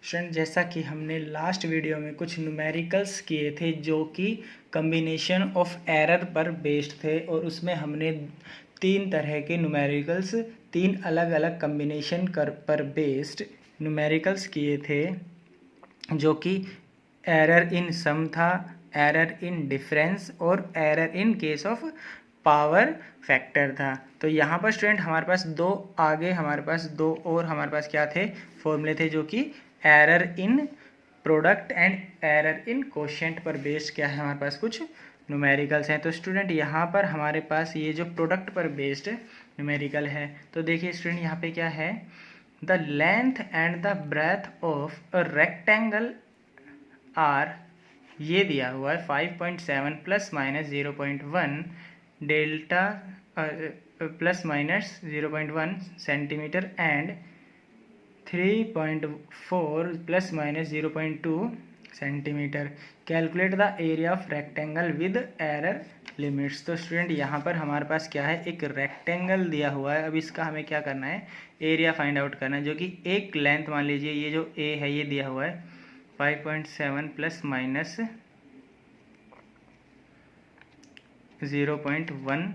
Student जैसा कि हमने लास्ट वीडियो में कुछ न्यूमेरिकल्स किए थे जो कि कम्बिनेशन ऑफ एरर पर बेस्ड थे और उसमें हमने 3 तरह के न्यूमेरिकल्स 3 अलग अलग कम्बिनेशन पर बेस्ड न्यूमेरिकल्स किए थे जो कि एरर इन सम था, एरर इन डिफरेंस और error in case of power factor था। तो यहाँ पर स्टूडेंट हमारे पास दो और हमारे पास क्या थे, फॉर्मूले थे जो कि error in product and error in quotient पर बेस्ड क्या है, हमारे पास कुछ न्यूमेरिकल्स हैं। तो स्टूडेंट यहाँ पर हमारे पास ये जो प्रोडक्ट पर बेस्ड न्यूमेरिकल है, तो देखिए स्टूडेंट यहाँ पे क्या है, the length and the breadth of a rectangle are, ये दिया हुआ है 5.7 plus minus 0.1 delta plus minus 0.1 centimetre and 3.4 plus minus 0.2 centimetre. Calculate the area of rectangle with error limits. तो स्टूडेंट यहाँ पर हमारे पास क्या है, एक रेक्टेंगल दिया हुआ है। अब इसका हमें क्या करना है, एरिया फाइंड आउट करना है, जो कि एक लेंथ मान लीजिए ये जो ए है ये दिया हुआ है 5.7 प्लस माइनस 0.1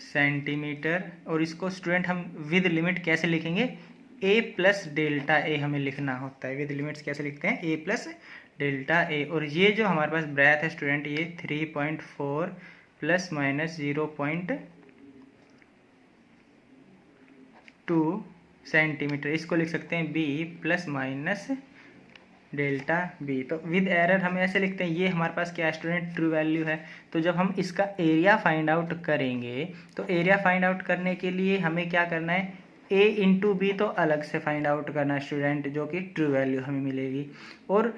सेंटीमीटर। और इसको स्टूडेंट हम विद लिमिट कैसे लिखेंगे, ए प्लस डेल्टा ए हमें लिखना होता है। विद लिमिट्स कैसे लिखते हैं, ए प्लस डेल्टा ए। और ये जो हमारे पास ब्रेथ है स्टूडेंट, ये 3.4 प्लस माइनस 0.2 सेंटीमीटर, इसको लिख सकते हैं B plus minus delta B. तो विद एरर हम ऐसे लिखते हैं, ये हमारे पास क्या है स्टूडेंट, ट्रू वैल्यू है। तो जब हम इसका एरिया फाइंड आउट करेंगे, तो एरिया फाइंड आउट करने के लिए हमें क्या करना है, ए इंटू बी तो अलग से फाइंड आउट करना है स्टूडेंट, जो कि ट्रू वैल्यू हमें मिलेगी। और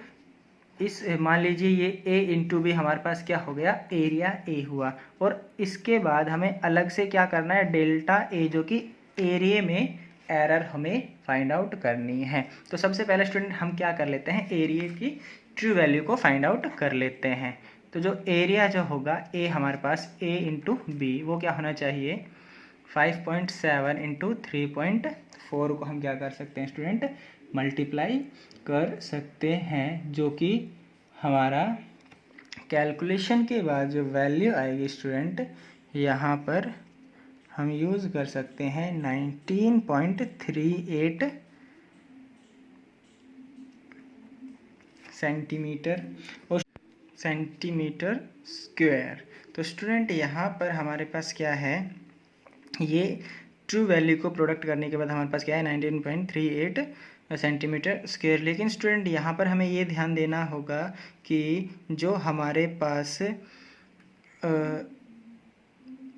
इस मान लीजिए ये ए इंटू बी हमारे पास क्या हो गया, एरिया ए हुआ। और इसके बाद हमें अलग से क्या करना है, डेल्टा ए, जो कि एरिया में एरर हमें फाइंड आउट करनी है। तो सबसे पहले स्टूडेंट हम क्या कर लेते हैं, एरिया की ट्रू वैल्यू को फाइंड आउट कर लेते हैं। तो जो एरिया जो होगा ए हमारे पास, ए इंटू बी, वो क्या होना चाहिए 5.7 इंटू 3.4 को हम क्या कर सकते हैं स्टूडेंट, मल्टीप्लाई कर सकते हैं, जो कि हमारा कैलकुलेशन के बाद जो वैल्यू आएगी स्टूडेंट, यहाँ पर हम यूज़ कर सकते हैं 19.38 सेंटीमीटर और सेंटीमीटर स्क्वायर। तो स्टूडेंट यहाँ पर हमारे पास क्या है, ये ट्रू वैल्यू को प्रोडक्ट करने के बाद हमारे पास क्या है 19.38 सेंटीमीटर स्क्वायर। लेकिन स्टूडेंट यहाँ पर हमें ये ध्यान देना होगा कि जो हमारे पास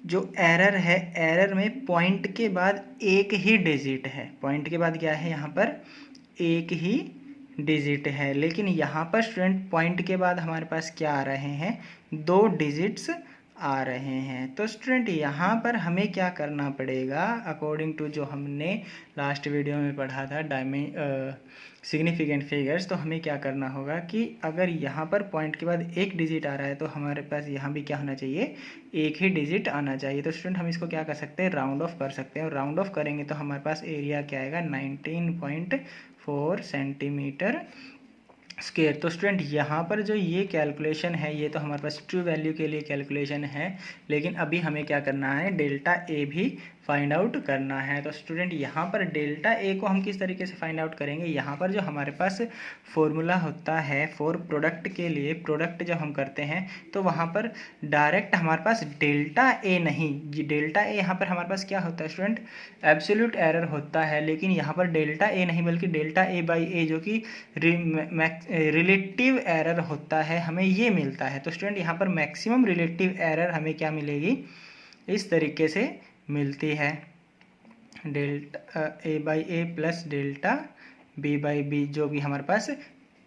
जो एरर है, एरर में पॉइंट के बाद एक ही डिजिट है, पॉइंट के बाद क्या है यहाँ पर एक ही डिजिट है। लेकिन यहाँ पर स्टूडेंट पॉइंट के बाद हमारे पास क्या आ रहे हैं, 2 डिजिट्स आ रहे हैं। तो स्टूडेंट यहाँ पर हमें क्या करना पड़ेगा, अकॉर्डिंग टू जो हमने लास्ट वीडियो में पढ़ा था सिग्निफिकेंट फिगर्स, तो हमें क्या करना होगा कि अगर यहाँ पर पॉइंट के बाद एक डिजिट आ रहा है तो हमारे पास यहाँ भी क्या होना चाहिए, एक ही डिजिट आना चाहिए। तो स्टूडेंट हम इसको क्या कर सकते हैं, राउंड ऑफ कर सकते हैं। और राउंड ऑफ करेंगे तो हमारे पास एरिया क्या आएगा 19.4 सेंटीमीटर स्क्वायर। तो स्टूडेंट यहाँ पर जो ये कैलकुलेशन है, ये तो हमारे पास ट्रू वैल्यू के लिए कैलकुलेशन है, लेकिन अभी हमें क्या करना है, डेल्टा ए भी फाइंड आउट करना है। तो स्टूडेंट यहाँ पर डेल्टा ए को हम किस तरीके से फाइंड आउट करेंगे, यहाँ पर जो हमारे पास फॉर्मूला होता है फॉर प्रोडक्ट के लिए, प्रोडक्ट जब हम करते हैं तो वहाँ पर डायरेक्ट हमारे पास डेल्टा ए नहीं, डेल्टा ए यहाँ पर हमारे पास क्या होता है स्टूडेंट, एब्सोल्यूट एरर होता है। लेकिन यहाँ पर डेल्टा ए नहीं बल्कि डेल्टा ए बाई ए, जो कि रिलेटिव एरर होता है, हमें ये मिलता है। तो स्टूडेंट यहाँ पर मैक्सिमम रिलेटिव एरर हमें क्या मिलेगी, इस तरीके से मिलती है, delta A by A plus delta B by B, जो भी हमारे पास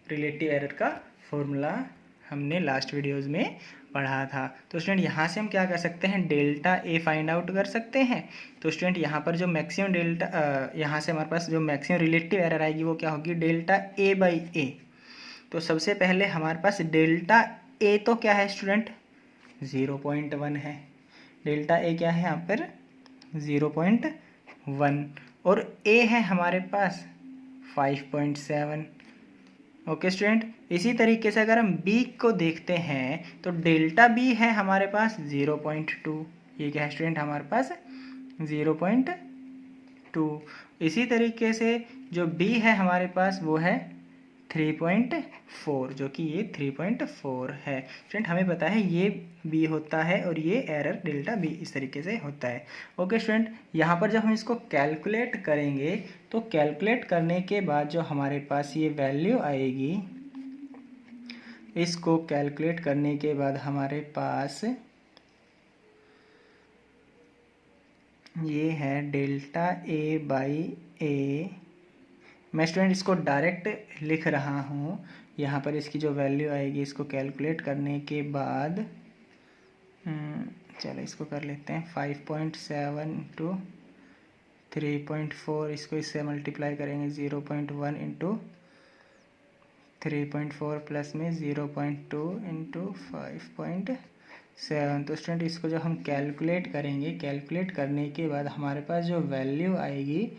रिलेटिव एरर का फॉर्मूला हमने लास्ट वीडियोस में पढ़ा था। तो स्टूडेंट यहाँ से हम क्या कर सकते हैं, डेल्टा ए फाइंड आउट कर सकते हैं। तो स्टूडेंट यहाँ पर जो मैक्सिमम यहाँ से हमारे पास जो मैक्सिमम रिलेटिव एरर आएगी वो क्या होगी, डेल्टा ए बाई ए। तो सबसे पहले हमारे पास डेल्टा ए तो क्या है स्टूडेंट 0.1 है, डेल्टा ए क्या है यहाँ पर 0.1, और ए है हमारे पास 5.7। ओके स्टूडेंट, इसी तरीके से अगर हम बी को देखते हैं तो डेल्टा बी है हमारे पास 0.2। ये क्या है स्टूडेंट हमारे पास 0.2। इसी तरीके से जो बी है हमारे पास वो है 3.4, जो कि ये 3.4 है। स्टूडेंट हमें पता है ये बी होता है और ये एरर डेल्टा बी इस तरीके से होता है। ओके स्टूडेंट, यहाँ पर जब हम इसको कैलकुलेट करेंगे तो कैलकुलेट करने के बाद जो हमारे पास ये वैल्यू आएगी, इसको कैलकुलेट करने के बाद हमारे पास ये है डेल्टा ए बाई ए। मैं स्टूडेंट इसको डायरेक्ट लिख रहा हूँ, यहाँ पर इसकी जो वैल्यू आएगी इसको कैलकुलेट करने के बाद चलो इसको कर लेते हैं 5.7 इंटू 3.4, इसको इससे मल्टीप्लाई करेंगे 0.1 इंटू 3.4 प्लस में 0.2 इंटू 5.7। तो स्टूडेंट इसको जो हम कैलकुलेट करेंगे, कैलकुलेट करने के बाद हमारे पास जो वैल्यू आएगी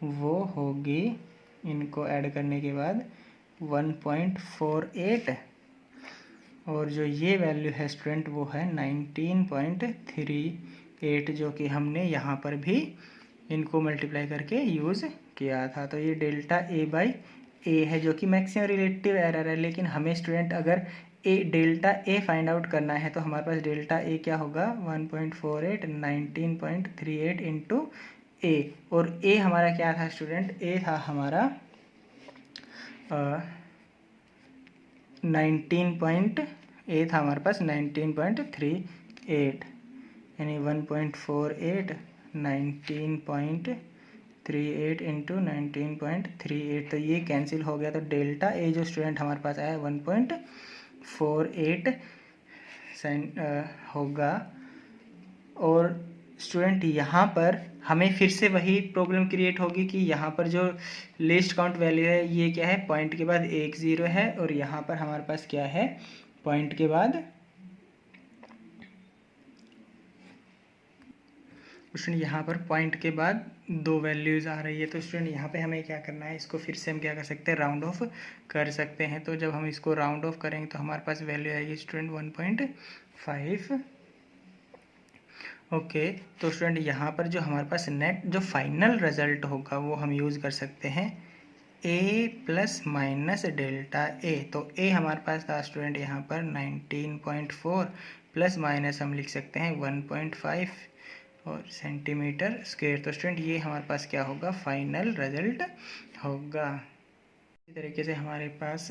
वो होगी, इनको ऐड करने के बाद 1.48, और जो ये वैल्यू है स्टूडेंट वो है 19.38, जो कि हमने यहाँ पर भी इनको मल्टीप्लाई करके यूज़ किया था। तो ये डेल्टा ए बाई ए है जो कि मैक्सिमम रिलेटिव एरर है। लेकिन हमें स्टूडेंट अगर डेल्टा ए फाइंड आउट करना है तो हमारे पास डेल्टा ए क्या होगा 1.48 19.38 इंटू ए, और ए हमारा क्या था स्टूडेंट, ए था हमारा 19 था हमारे पास 19.38, यानी 1.48 19.38 इंटू 19.38, तो ये कैंसिल हो गया। तो डेल्टा ए जो स्टूडेंट हमारे पास आया 1.48 होगा। और स्टूडेंट यहाँ पर हमें फिर से वही प्रॉब्लम क्रिएट होगी कि यहाँ पर जो लिस्ट काउंट वैल्यू है ये क्या है, पॉइंट के बाद 1 0 है, और यहाँ पर हमारे पास क्या है, पॉइंट के बाद स्टूडेंट यहाँ पर पॉइंट के बाद 2 वैल्यूज़ आ रही है। तो स्टूडेंट यहाँ पे हमें क्या करना है, इसको फिर से हम क्या कर सकते हैं, राउंड ऑफ कर सकते हैं। तो जब हम इसको राउंड ऑफ करेंगे तो हमारे पास वैल्यू आएगी स्टूडेंट 1.5। ओके, तो स्टूडेंट यहाँ पर जो हमारे पास नेट जो फाइनल रिजल्ट होगा वो हम यूज़ कर सकते हैं ए प्लस माइनस डेल्टा ए। तो ए हमारे पास था स्टूडेंट यहाँ पर 19.4 प्लस माइनस हम लिख सकते हैं 1.5 और सेंटीमीटर स्क्वायर। तो स्टूडेंट ये हमारे पास क्या होगा, फाइनल रिजल्ट होगा। इसी तरीके से हमारे पास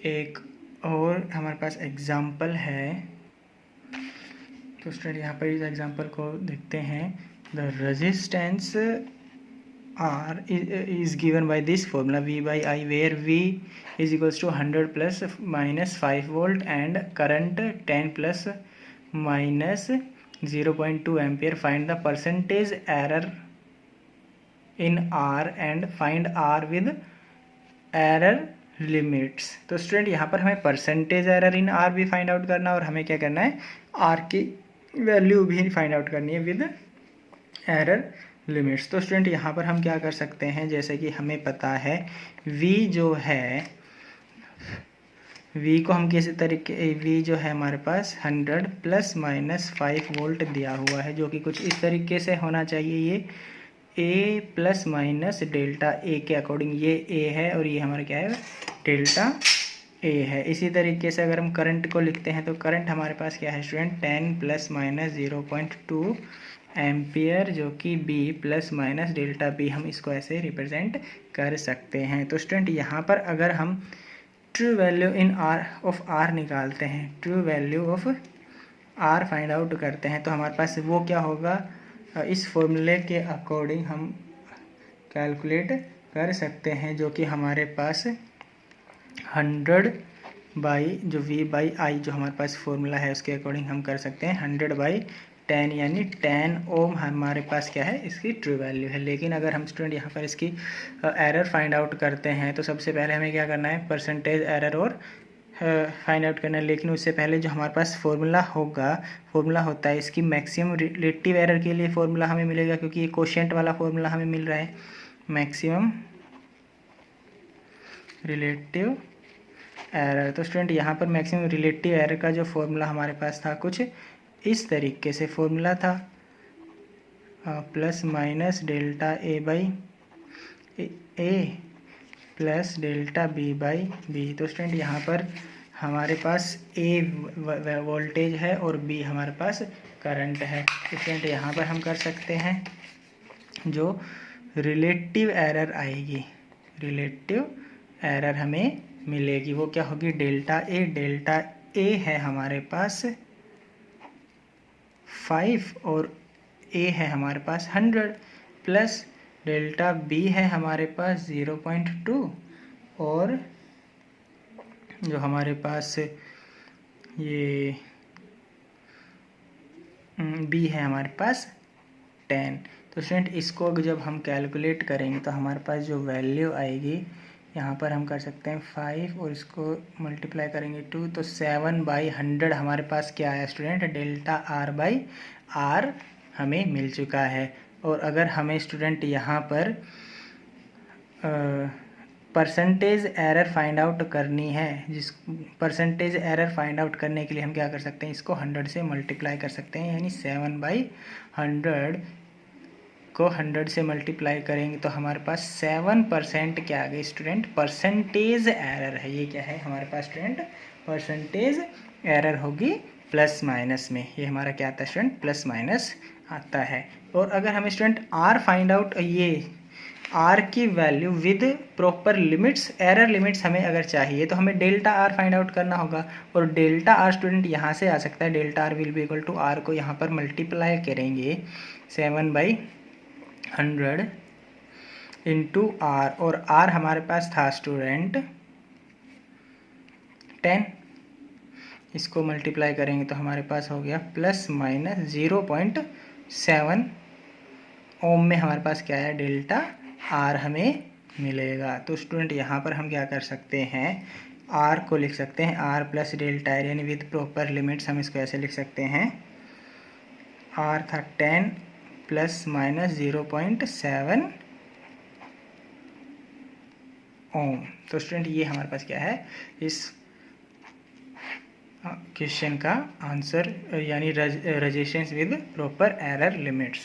एक और हमारे पास एग्जाम्पल है। तो स्टूडेंट यहाँ पर इस एग्जाम्पल को देखते हैं। The resistance R is given by this formula V by I, where V is equals to 100 plus minus 5 volt and current 10 plus minus 0.2 ampere. Find the percentage error in R and find R with error limits. तो student यहाँ पर हमें percentage error in are भी find out करना है और हमें क्या करना है, आर की वैल्यू भी फाइंड आउट करनी है विद एरर लिमिट्स। तो स्टूडेंट यहाँ पर हम क्या कर सकते हैं, जैसे कि हमें पता है V जो है, V को हम किसी तरीके, V जो है हमारे पास 100 प्लस माइनस 5 वोल्ट दिया हुआ है, जो कि कुछ इस तरीके से होना चाहिए। ये A plus minus delta A के अकॉर्डिंग ये A है और ये हमारा क्या है, डेल्टा A है। इसी तरीके से अगर हम करंट को लिखते हैं तो करंट हमारे पास क्या है स्टूडेंट, 10 प्लस माइनस 0.2 एम्पियर, जो कि B plus minus delta B, हम इसको ऐसे रिप्रेजेंट कर सकते हैं। तो स्टूडेंट यहाँ पर अगर हम true value in R of R निकालते हैं, true value of R find out करते हैं, तो हमारे पास वो क्या होगा, इस फॉर्मूले के अकॉर्डिंग हम कैलकुलेट कर सकते हैं, जो कि हमारे पास 100 बाई जो V बाई आई जो हमारे पास फॉर्मूला है उसके अकॉर्डिंग हम कर सकते हैं 100 बाई 10, यानी 10 ओम हमारे पास क्या है, इसकी ट्रू वैल्यू है। लेकिन अगर हम स्टूडेंट यहाँ पर इसकी एरर फाइंड आउट करते हैं तो सबसे पहले हमें क्या करना है, परसेंटेज एरर और फाइंड आउट करना है। लेकिन उससे पहले जो हमारे पास फॉर्मूला होगा, फॉर्मूला होता है इसकी मैक्सिमम रिलेटिव एरर के लिए फॉर्मूला हमें मिलेगा, क्योंकि ये कोशेंट वाला फॉर्मूला हमें मिल रहा है। Maximum relative error. तो स्टूडेंट यहाँ पर मैक्सिमम रिलेटिव एरर का जो फॉर्मूला हमारे पास था कुछ इस तरीके से फॉर्मूला था, plus minus delta A by A plus delta B by B. तो स्टूडेंट यहाँ पर हमारे पास ए वोल्टेज है और बी हमारे पास करंट है। तो स्टूडेंट यहाँ पर हम कर सकते हैं जो रिलेटिव एरर आएगी, रिलेटिव एरर हमें मिलेगी वो क्या होगी, डेल्टा ए है हमारे पास 5 और ए है हमारे पास 100 प्लस डेल्टा बी है हमारे पास 0.2 और जो हमारे पास ये बी है हमारे पास 10। तो स्टूडेंट इसको जब हम कैलकुलेट करेंगे तो हमारे पास जो वैल्यू आएगी यहाँ पर हम कर सकते हैं 5 और इसको मल्टीप्लाई करेंगे 2, तो 7/100 हमारे पास क्या आया student, delta R by R हमें मिल चुका है। और अगर हमें स्टूडेंट यहाँ पर परसेंटेज एरर फाइंड आउट करनी है, जिस परसेंटेज एरर फाइंड आउट करने के लिए हम क्या कर सकते हैं, इसको 100 से मल्टीप्लाई कर सकते हैं, यानी 7/100 को 100 से मल्टीप्लाई करेंगे तो हमारे पास 7% क्या आ गई स्टूडेंट, परसेंटेज एरर है। ये क्या है हमारे पास स्टूडेंट, परसेंटेज एरर होगी प्लस माइनस में। ये हमारा क्या आता है स्टूडेंट, प्लस माइनस आता है। और अगर हमें स्टूडेंट आर फाइंड आउट, ये आर की value with proper limits, error limits हमें अगर चाहिए तो हमें डेल्टा आर फाइंड आउट करना होगा। और डेल्टा आर स्टूडेंट यहाँ से आ सकता है, delta R will be equal to R को यहाँ पर मल्टीप्लाई करेंगे 7/100 इंटू आर, और आर हमारे पास था स्टूडेंट 10, इसको मल्टीप्लाई करेंगे तो हमारे पास हो गया प्लस माइनस 0.7 ओम में हमारे पास क्या है, डेल्टा आर हमें मिलेगा। तो स्टूडेंट यहाँ पर हम क्या कर सकते हैं, आर को लिख सकते हैं आर प्लस डेल्टा आर, यानी विद प्रॉपर लिमिट्स हम इसको ऐसे लिख सकते हैं, आर था 10 प्लस माइनस 0.7 ओम। तो स्टूडेंट ये हमारे पास क्या है, इस क्वेश्चन का आंसर, यानी resistance with proper error limits.